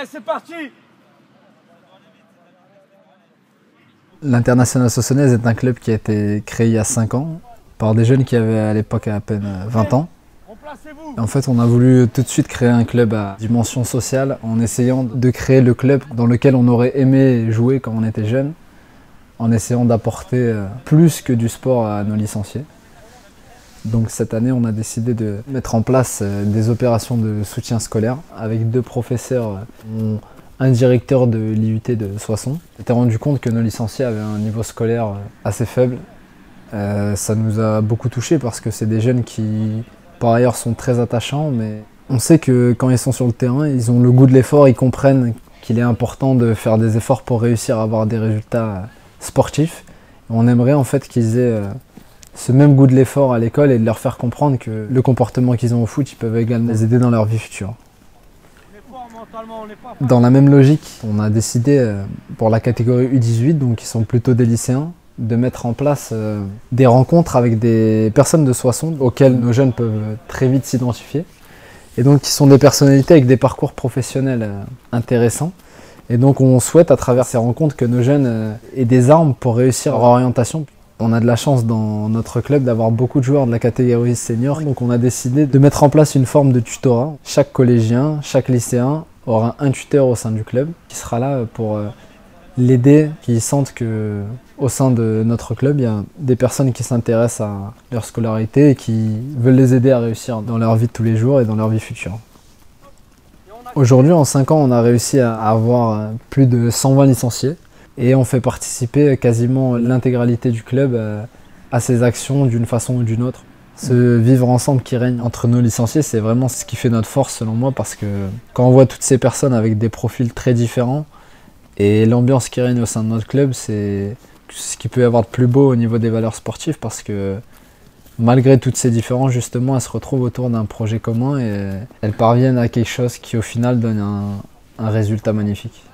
Allez, c'est parti! L'International Sossonnaise est un club qui a été créé il y a 5 ans par des jeunes qui avaient à l'époque à peine 20 ans. Et en fait, on a voulu tout de suite créer un club à dimension sociale en essayant de créer le club dans lequel on aurait aimé jouer quand on était jeune, en essayant d'apporter plus que du sport à nos licenciés. Donc cette année, on a décidé de mettre en place des opérations de soutien scolaire avec 2 professeurs, un directeur de l'IUT de Soissons. On s'était rendu compte que nos licenciés avaient un niveau scolaire assez faible. Ça nous a beaucoup touchés parce que c'est des jeunes qui, par ailleurs, sont très attachants, mais on sait que quand ils sont sur le terrain, ils ont le goût de l'effort, ils comprennent qu'il est important de faire des efforts pour réussir à avoir des résultats sportifs. On aimerait en fait qu'ils aient ce même goût de l'effort à l'école et de leur faire comprendre que le comportement qu'ils ont au foot, ils peuvent également les aider dans leur vie future. Dans la même logique, on a décidé pour la catégorie U18, donc qui sont plutôt des lycéens, de mettre en place des rencontres avec des personnes de Soissons auxquelles nos jeunes peuvent très vite s'identifier. Et donc qui sont des personnalités avec des parcours professionnels intéressants. Et donc on souhaite à travers ces rencontres que nos jeunes aient des armes pour réussir leur orientation. On a de la chance dans notre club d'avoir beaucoup de joueurs de la catégorie senior, donc on a décidé de mettre en place une forme de tutorat. Chaque collégien, chaque lycéen aura un tuteur au sein du club qui sera là pour l'aider, qui sentent qu'au sein de notre club, il y a des personnes qui s'intéressent à leur scolarité et qui veulent les aider à réussir dans leur vie de tous les jours et dans leur vie future. Aujourd'hui, en 5 ans, on a réussi à avoir plus de 120 licenciés. Et on fait participer quasiment l'intégralité du club à ces actions d'une façon ou d'une autre. Ce vivre ensemble qui règne entre nos licenciés, c'est vraiment ce qui fait notre force selon moi, parce que quand on voit toutes ces personnes avec des profils très différents et l'ambiance qui règne au sein de notre club, c'est ce qui peut y avoir de plus beau au niveau des valeurs sportives, parce que malgré toutes ces différences, justement, elles se retrouvent autour d'un projet commun et elles parviennent à quelque chose qui au final donne un résultat magnifique.